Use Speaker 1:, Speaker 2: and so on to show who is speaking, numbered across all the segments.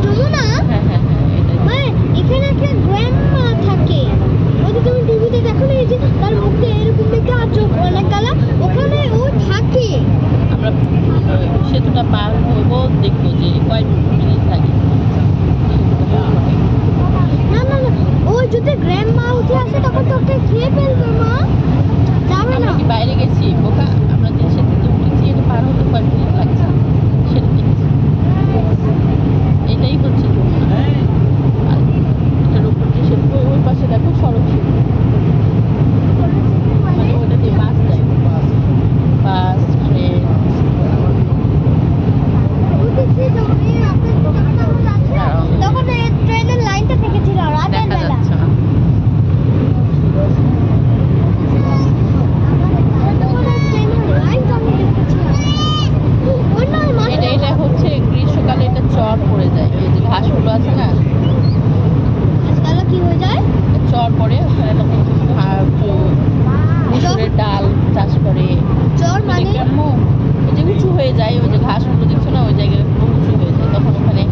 Speaker 1: যমুনা
Speaker 2: হ্যাঁ হ্যাঁ হ্যাঁ এটাই।
Speaker 1: মানে এখানে একটা গ্র্যান্ডমা থাকে, ওই যে তুমি টিভিতে দেখো না, এই যে তার মুখটা এরকম দেখতে আর চোখ অনেক কালা, ওখানে ও থাকে।
Speaker 2: আমরা সেতুটা পার হবো, দেখবো যে কয় মিনিট লাগে সেতুটা পার হতে।
Speaker 1: না না না, ওই যদি গ্র্যান্ডমা উঠে আসে তখন তো ওকে খেয়ে ফেলবে মা, যাবে
Speaker 2: আমরা
Speaker 1: না।
Speaker 2: কি বাইরে গেছি বোকা? আমরা যে সেতুতে উঠেছি এটা পার হতে কয় মিনিট লাগছে সেটা দেখছি। এটাই হচ্ছে যমুনা। আর এটার উপর যে সেতু, ওই পাশে দেখো সড়ক সেতু, মানে ওটা দিয়ে বাস যায়, বাস ট্রেন।
Speaker 1: তখন এই ট্রেনের লাইনটা দেখেছিল রাতের
Speaker 2: দেখা
Speaker 1: বেলা।
Speaker 2: যাচ্ছে না। এটা হচ্ছে গ্রীষ্মকালে এটা চর পড়ে যায়, ওই যে ঘাসগুলো আছে না,
Speaker 1: কি হয়ে যায়?
Speaker 2: চর পড়ে ওখানে, তখন মসুরের ডাল চাষ করে।
Speaker 1: চর মানে
Speaker 2: গ্রাম্য ওই যে উঁচু হয়ে যায়, ওই যে ঘাসগুলো দেখছো না, ওই জায়গায় পুরো উঁচু হয়ে যায়, তখন ওখানে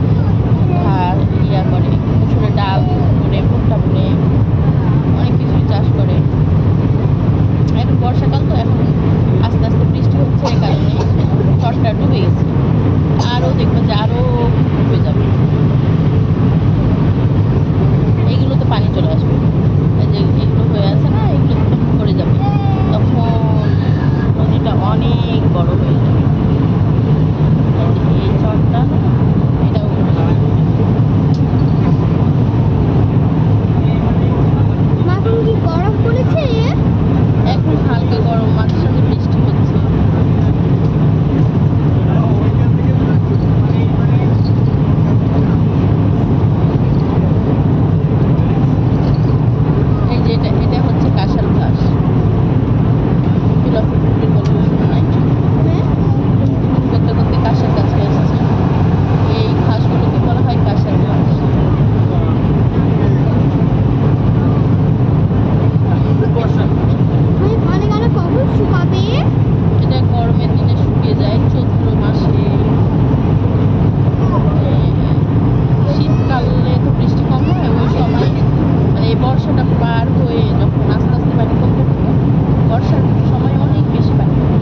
Speaker 2: ইয়া করে, মসুরের ডাল বুনে, ভুট্টা বুনে, অনেক কিছুই চাষ করে। এখন বর্ষাকাল তো, এখন আস্তে আস্তে বৃষ্টি হচ্ছে, এই কারণে চরটা ডুবে গেছে, আরও দেখবে যে আরও ডুবে যাবে। এইগুলোতে পানি চলে আসবে, এই যে এগুলো হয়ে আছে না, এগুলো যখন পড়ে যাবে তখন নদীটা অনেক বড় হয়ে যাবে। এই চরটা এটাও
Speaker 1: এখন কি গরম পড়েছে?
Speaker 2: এখন হালকা গরম, মাঝে সাথে বৃষ্টি হচ্ছে। এই যে এটা হচ্ছে কাঁসার ঘাস, গোলাপি গল্প শোনা নাই? করতে করতে কাঁসার গাছে এসেছে, এই ঘাসগুলোকে বলা হয় কাঁসার ঘাস।
Speaker 1: পানি গানা কখন শুকাবে?
Speaker 2: এটা গরমের দিনে শুকিয়ে যায় চৈত্র মাসে। শীতকালে তো বৃষ্টি কম হয়, ওই সময় মানে এই বর্ষাটা পার হয়ে যখন আস্তে আস্তে পানি কমতে থাকে, বর্ষার সময় অনেক বেশি পানি কমে।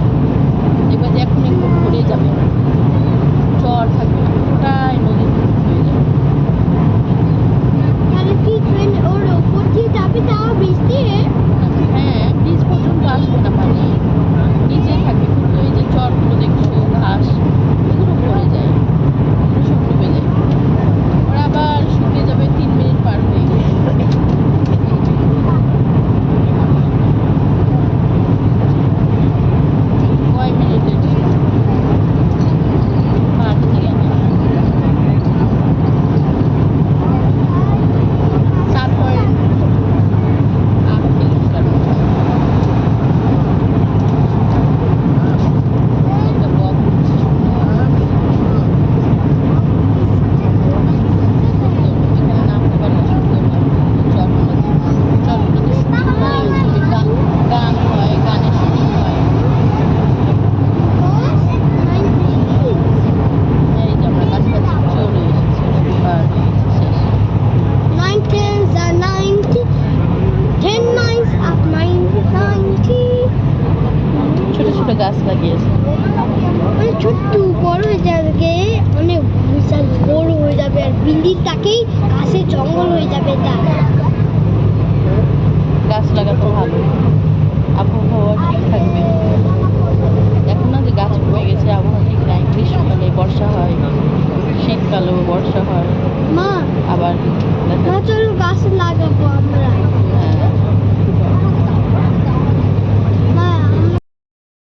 Speaker 2: দেখবে যে এখন একটু ভরে যাবে, চর থাকবে না, পুরোটাই নদী হয়ে যাবে।
Speaker 1: তাহলে কি ট্রেন ওর উপর দিয়ে যাবে তাও বৃষ্টি?
Speaker 2: হ্যাঁ, ব্রিজ পর্যন্ত আসবে না পানি, নিচেই থাকবে, কিন্তু এই যে চরগুলো দেখছো, ঘাস, এগুলো পড়ে যায়, এগুলো সব ডুবে যায়। ওরা আবার শুকিয়ে যাবে 3 মিনিট পার হয়ে গেছে। কয় মিনিটের পার হতে লাগে? 7.8 কিলোমিটার। একটা বক উঠছে। এখানে নামতে পারলে সুন্দর হয় চরগুলোতে। চরগুলোতে শুটিং হয়, ওই যে গান হয়, গানের শুটিং হয়। এই যে আমরা কাছাকাছি চলে এসেছি, নদী পার হয়ে গেছি, শেষ।
Speaker 1: 9 tens are 90, 10 nines are 90.
Speaker 2: ছোট ছোট গাছ লাগিয়েছে।
Speaker 1: মানে ছোট্ট বড় হয়ে যাবে, অনেক বিশাল বড় হয়ে যাবে, আর বিল্ডিংটাকেই গাছের জঙ্গল হয়ে যাবে।
Speaker 2: গাছ লাগাতে ভালো, আবহাওয়া ঠিক থাকবে। দেখো না যে গাছ কমে গেছে, আবহাওয়া ঠিক নাই। গ্রীষ্মকালে বর্ষা হয়, শীতকালেও বর্ষা হয়,
Speaker 1: মা
Speaker 2: আবার
Speaker 1: চলো গাছ লাগাবো আমরা।
Speaker 2: হ্যাঁ